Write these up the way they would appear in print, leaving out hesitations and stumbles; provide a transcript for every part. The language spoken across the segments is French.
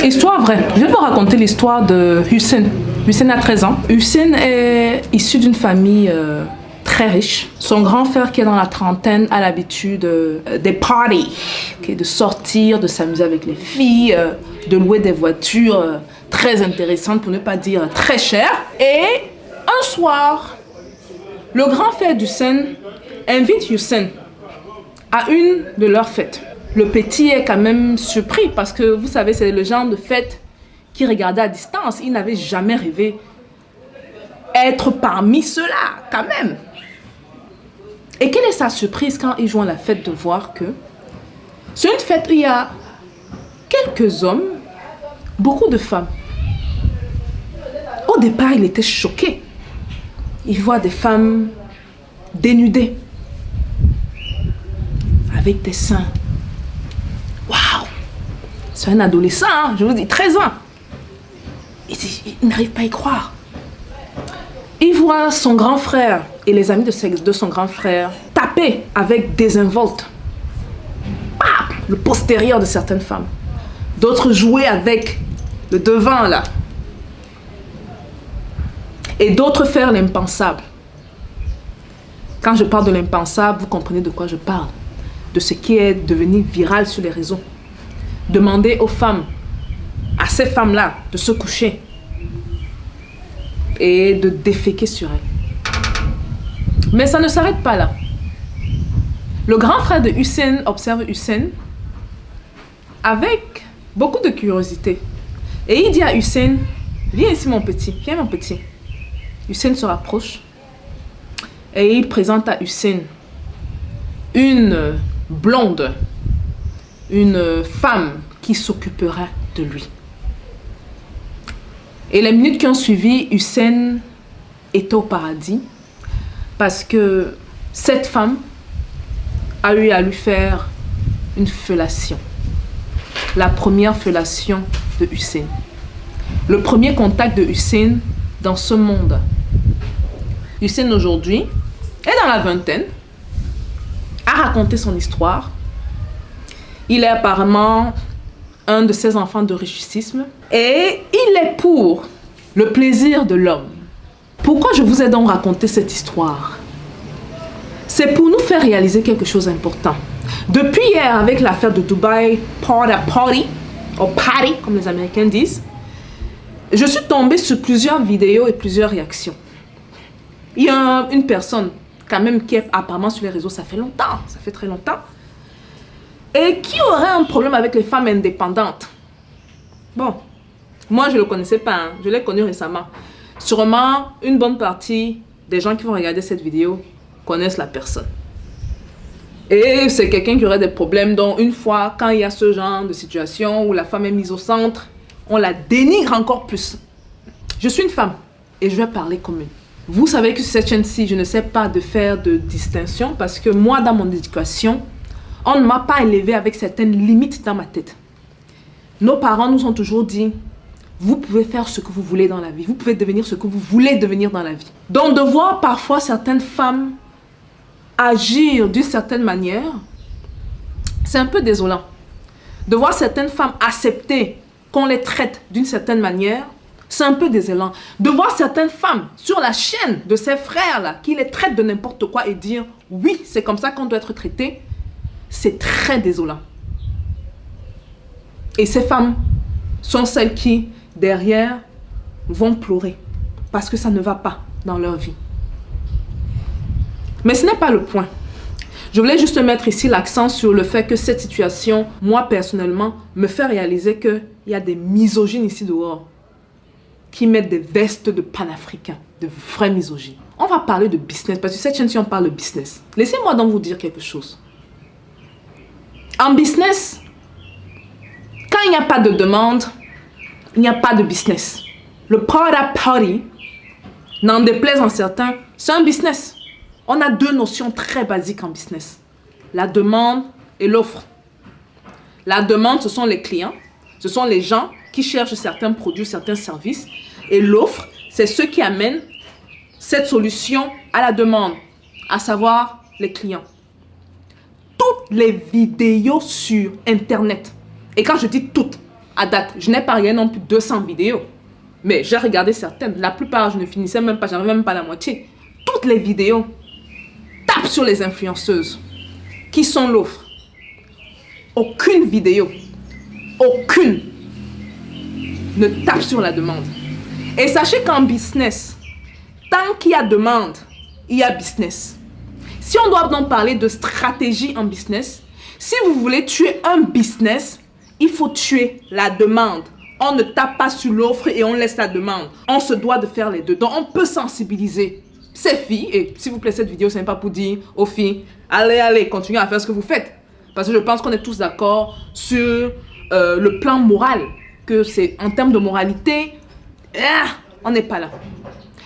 Histoire vraie. Je vais vous raconter l'histoire de Hussein. Hussein a 13 ans. Hussein est issu d'une famille très riche. Son grand frère qui est dans la trentaine a l'habitude des parties, de sortir, de s'amuser avec les filles, de louer des voitures très intéressantes, pour ne pas dire très chères. Et un soir, le grand frère d'Hussein invite Hussein à une de leurs fêtes. Le petit est quand même surpris parce que, vous savez, c'est le genre de fête qu'il regardait à distance. Il n'avait jamais rêvé être parmi ceux-là, quand même. Et quelle est sa surprise quand il joue à la fête de voir que c'est une fête où il y a quelques hommes, beaucoup de femmes. Au départ, il était choqué. Il voit des femmes dénudées, avec des seins. Waouh! C'est un adolescent, hein? Je vous dis, 13 ans. Il n'arrive pas à y croire. Il voit son grand frère et les amis de son grand frère taper avec désinvolte le postérieur de certaines femmes. D'autres jouer avec le devant, là. Et d'autres faire l'impensable. Quand je parle de l'impensable, vous comprenez de quoi je parle. De ce qui est devenu viral sur les réseaux. Demander aux femmes, à ces femmes-là, de se coucher et de déféquer sur elles. Mais ça ne s'arrête pas là. Le grand frère de Hussein observe Hussein avec beaucoup de curiosité. Et il dit à Hussein, viens ici mon petit, viens mon petit. Hussein se rapproche et il présente à Hussein une blonde, une femme qui s'occupera de lui. Et les minutes qui ont suivi, Hussein était au paradis parce que cette femme a eu à lui faire une fellation. La première fellation de Hussein. Le premier contact de Hussein dans ce monde. Hussein aujourd'hui est dans la vingtaine, a raconté son histoire. Il est apparemment un de ces enfants de richissime et il est pour le plaisir de l'homme. Pourquoi je vous ai donc raconté cette histoire? C'est pour nous faire réaliser quelque chose d'important. Depuis hier, avec l'affaire de Dubai Party, ou Party, comme les Américains disent, je suis tombée sur plusieurs vidéos et plusieurs réactions. Il y a une personne, quand même, qui est apparemment sur les réseaux, ça fait longtemps, ça fait très longtemps, et qui aurait un problème avec les femmes indépendantes. Bon, moi je ne le connaissais pas, hein. Je l'ai connu récemment. Sûrement, une bonne partie des gens qui vont regarder cette vidéo connaissent la personne. Et c'est quelqu'un qui aurait des problèmes, dont une fois, quand il y a ce genre de situation où la femme est mise au centre, on la dénigre encore plus. Je suis une femme et je vais parler comme une. Vous savez que sur cette chaîne-ci, je ne sais pas de faire de distinction parce que moi, dans mon éducation, on ne m'a pas élevé avec certaines limites dans ma tête. Nos parents nous ont toujours dit, vous pouvez faire ce que vous voulez dans la vie. Vous pouvez devenir ce que vous voulez devenir dans la vie. Donc de voir parfois certaines femmes agir d'une certaine manière, c'est un peu désolant. De voir certaines femmes accepter qu'on les traite d'une certaine manière, c'est un peu désolant. De voir certaines femmes sur la chaîne de ces frères-là qui les traitent de n'importe quoi et dire oui, c'est comme ça qu'on doit être traité, c'est très désolant. Et ces femmes sont celles qui, derrière, vont pleurer parce que ça ne va pas dans leur vie. Mais ce n'est pas le point. Je voulais juste mettre ici l'accent sur le fait que cette situation, moi personnellement, me fait réaliser qu'il y a des misogynes ici dehors qui mettent des vestes de panafricains, de vrais misogynes. On va parler de business, parce que cette chaîne-ci, on parle de business. Laissez-moi donc vous dire quelque chose. En business, quand il n'y a pas de demande, il n'y a pas de business. Le party, n'en déplaise en certains, c'est un business. On a deux notions très basiques en business. La demande et l'offre. La demande, ce sont les clients. Ce sont les gens qui cherchent certains produits, certains services. Et l'offre, c'est ceux qui amènent cette solution à la demande, à savoir les clients. Toutes les vidéos sur Internet, et quand je dis toutes, À date, je n'ai pas regardé non plus 200 vidéos. Mais j'ai regardé certaines. La plupart, je ne finissais même pas, j'arrivais même pas à la moitié. Toutes les vidéos tapent sur les influenceuses. Qui sont l'offre? Aucune vidéo, aucune ne tape sur la demande. Et sachez qu'en business, tant qu'il y a demande, il y a business. Si on doit donc parler de stratégie en business, si vous voulez tuer un business, il faut tuer la demande. On ne tape pas sur l'offre et on laisse la demande. On se doit de faire les deux. Donc on peut sensibiliser ces filles. Et s'il vous plaît, cette vidéo, ce n'est pas pour dire aux filles, allez, continuez à faire ce que vous faites. Parce que je pense qu'on est tous d'accord sur le plan moral. Que c'est en termes de moralité, on n'est pas là.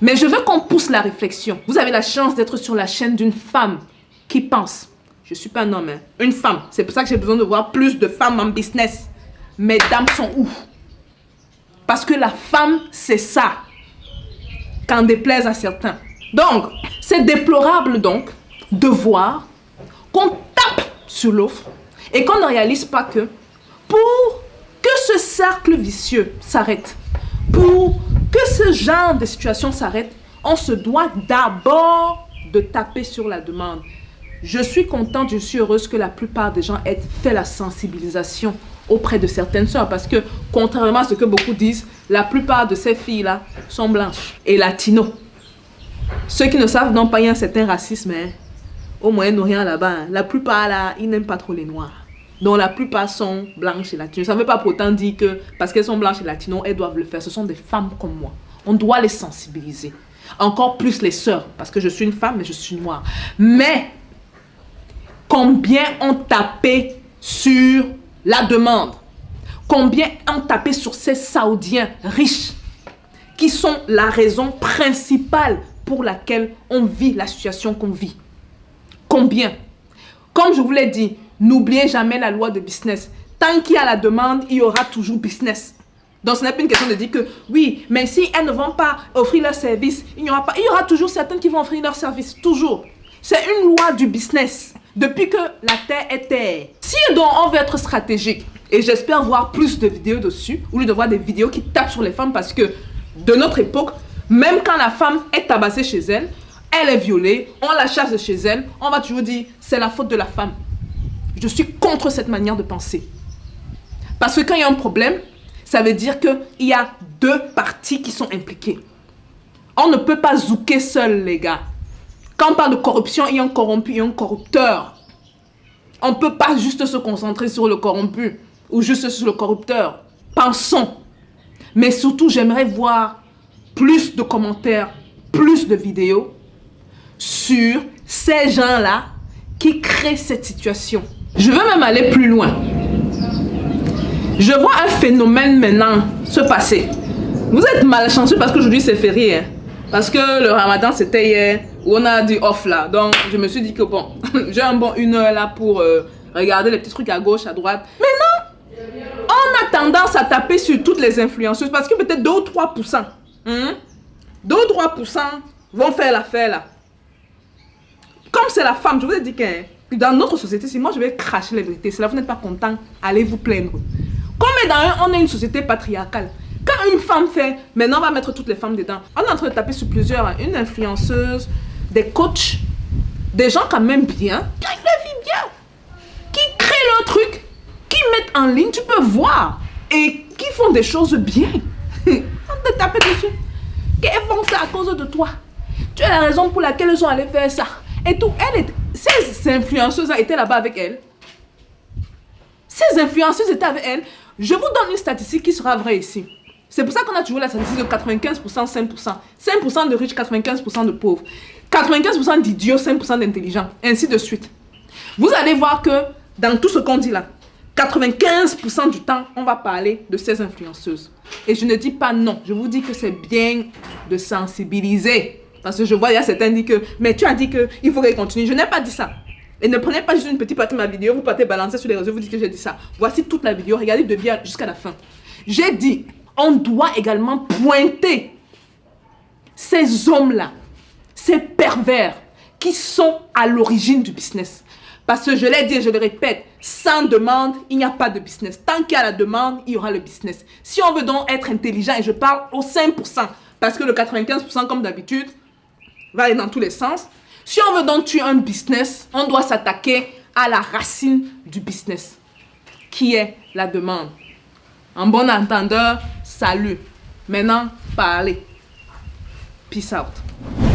Mais je veux qu'on pousse la réflexion. Vous avez la chance d'être sur la chaîne d'une femme qui pense. Je ne suis pas un homme, hein. Une femme. C'est pour ça que j'ai besoin de voir plus de femmes en business. Mesdames sont où? Parce que la femme, c'est ça. Qu'en déplaise à certains. Donc, c'est déplorable donc de voir qu'on tape sur l'offre et qu'on ne réalise pas que pour que ce cercle vicieux s'arrête, pour que ce genre de situation s'arrête, on se doit d'abord de taper sur la demande. Je suis contente, je suis heureuse que la plupart des gens aient fait la sensibilisation auprès de certaines sœurs parce que, contrairement à ce que beaucoup disent, la plupart de ces filles-là sont blanches et latino. Ceux qui ne savent donc pas, il y a un certain racisme, hein, au Moyen-Orient là-bas. Hein. La plupart là, ils n'aiment pas trop les noirs. Donc la plupart sont blanches et latino. Ça ne veut pas pourtant dire que parce qu'elles sont blanches et latino, elles doivent le faire. Ce sont des femmes comme moi. On doit les sensibiliser. Encore plus les sœurs, parce que je suis une femme et je suis noire. Mais combien ont tapé sur la demande? Combien ont tapé sur ces Saoudiens riches qui sont la raison principale pour laquelle on vit la situation qu'on vit? Combien? Comme je vous l'ai dit, n'oubliez jamais la loi de business. Tant qu'il y a la demande, il y aura toujours business. Donc ce n'est pas une question de dire que oui, mais si elles ne vont pas offrir leur service, il y aura toujours certaines qui vont offrir leur service. Toujours. C'est une loi du business. Depuis que la terre est terre. Si donc on veut être stratégique, et j'espère voir plus de vidéos dessus, au lieu de voir des vidéos qui tapent sur les femmes, parce que de notre époque, même quand la femme est tabassée chez elle, elle est violée, on la chasse de chez elle, on va toujours dire c'est la faute de la femme. Je suis contre cette manière de penser. Parce que quand il y a un problème, ça veut dire qu'il y a deux parties qui sont impliquées. On ne peut pas zouker seul, les gars. Quand on parle de corruption, il y a un corrompu et un corrupteur. On ne peut pas juste se concentrer sur le corrompu ou juste sur le corrupteur. Pensons. Mais surtout, j'aimerais voir plus de commentaires, plus de vidéos sur ces gens-là qui créent cette situation. Je veux même aller plus loin. Je vois un phénomène maintenant se passer. Vous êtes malchanceux parce qu'aujourd'hui c'est férié. Hein? Parce que le ramadan c'était hier où on a dit off là. Donc je me suis dit que bon, j'ai un bon 1 heure là pour regarder les petits trucs à gauche, à droite. Maintenant, on a tendance à taper sur toutes les influenceuses parce que peut-être 2 ou 3%. 2 ou 3% vont faire l'affaire là. Comme c'est la femme, je vous ai dit que dans notre société, si moi je vais cracher les vérités, si là vous n'êtes pas content, allez vous plaindre. Comme on est une société patriarcale. Quand une femme fait, maintenant on va mettre toutes les femmes dedans. On est en train de taper sur plusieurs, une influenceuse, des coachs, des gens quand même bien, qui gagnent leur vie bien, qui créent leur truc, qui mettent en ligne, tu peux voir, et qui font des choses bien. On te taper dessus. Qu'elles font ça à cause de toi. Tu es la raison pour laquelle elles sont allées faire ça. Et tout, ces influenceuses étaient là-bas avec elle. Ces influenceuses étaient avec elle. Je vous donne une statistique qui sera vraie ici. C'est pour ça qu'on a toujours la statistique de 95%, 5%. 5% de riches, 95% de pauvres. 95% d'idiots, 5% d'intelligents. Ainsi de suite. Vous allez voir que dans tout ce qu'on dit là, 95% du temps, on va parler de ces influenceuses. Et je ne dis pas non. Je vous dis que c'est bien de sensibiliser. Parce que je vois, il y a certains qui disent que, mais tu as dit qu'il faut qu'elle continue. Je n'ai pas dit ça. Et ne prenez pas juste une petite partie de ma vidéo, vous partez balancer sur les réseaux, vous dites que j'ai dit ça. Voici toute la vidéo, regardez de bien jusqu'à la fin. J'ai dit, on doit également pointer ces hommes-là, ces pervers qui sont à l'origine du business. Parce que je l'ai dit et je le répète, sans demande, il n'y a pas de business. Tant qu'il y a la demande, il y aura le business. Si on veut donc être intelligent, et je parle au 5%, parce que le 95%, comme d'habitude, va aller dans tous les sens. Si on veut donc tuer un business, on doit s'attaquer à la racine du business, qui est la demande. En bon entendeur, salut. Maintenant, parlez. Peace out.